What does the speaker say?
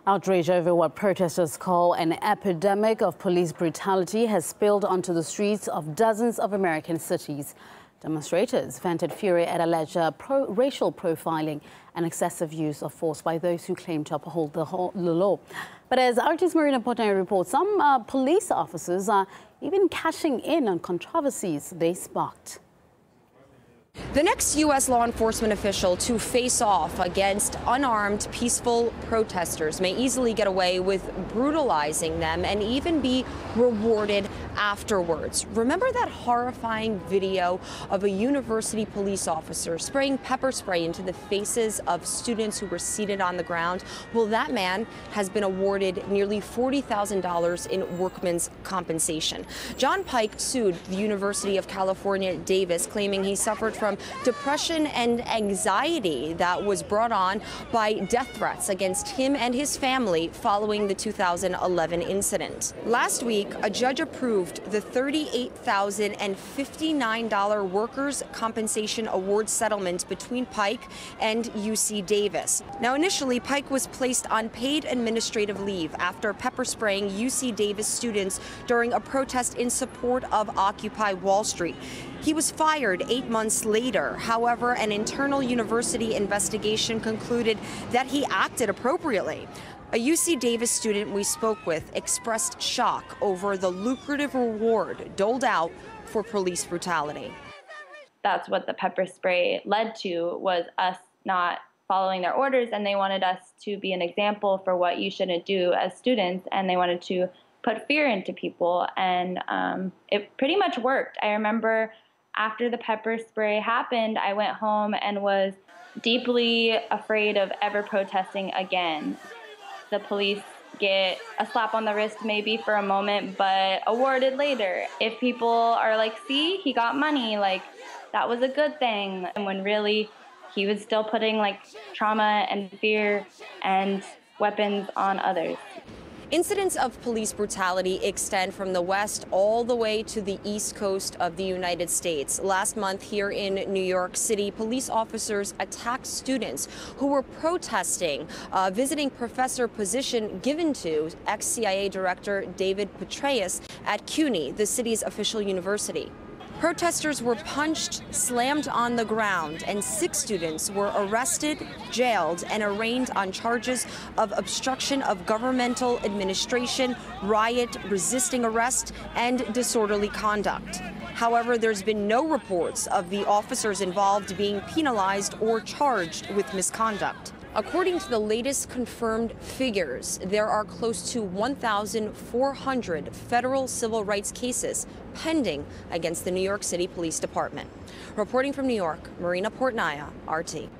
Outrage over what protesters call an epidemic of police brutality has spilled onto the streets of dozens of American cities. Demonstrators vented fury at alleged racial profiling and excessive use of force by those who claim to uphold the law. But as RT's Marina Portnaya reports, some police officers are even cashing in on controversies they sparked. The next U.S. law enforcement official to face off against unarmed, peaceful protesters may easily get away with brutalizing them and even be rewarded afterwards. Remember that horrifying video of a university police officer spraying pepper spray into the faces of students who were seated on the ground? Well, that man has been awarded nearly $40,000 in workman's compensation. John Pike sued the University of California, Davis, claiming he suffered from depression and anxiety that was brought on by death threats against him and his family following the 2011 incident. Last week, a judge approved the $38,059 workers' compensation award settlement between Pike and UC Davis. Now, initially, Pike was placed on paid administrative leave after pepper spraying UC Davis students during a protest in support of Occupy Wall Street. He was fired 8 months later. However, an internal university investigation concluded that he acted appropriately. A UC Davis student we spoke with expressed shock over the lucrative reward doled out for police brutality. That's what the pepper spray led to, was us not following their orders, and they wanted us to be an example for what you shouldn't do as students, and they wanted to put fear into people, and it pretty much worked. I remember after the pepper spray happened, I went home and was deeply afraid of ever protesting again. The police get a slap on the wrist maybe for a moment, but awarded later. If people are like, see, he got money, like that was a good thing. And when really he was still putting like trauma and fear and weapons on others. Incidents of police brutality extend from the West all the way to the East Coast of the United States. Last month here in New York City, police officers attacked students who were protesting a visiting professor position given to ex-CIA Director David Petraeus at CUNY, the city's official university. Protesters were punched, slammed on the ground, and 6 students were arrested, jailed, and arraigned on charges of obstruction of governmental administration, riot, resisting arrest, and disorderly conduct. However, there's been no reports of the officers involved being penalized or charged with misconduct. According to the latest confirmed figures, there are close to 1,400 federal civil rights cases pending against the New York City Police Department. Reporting from New York, Marina Portnaya, RT.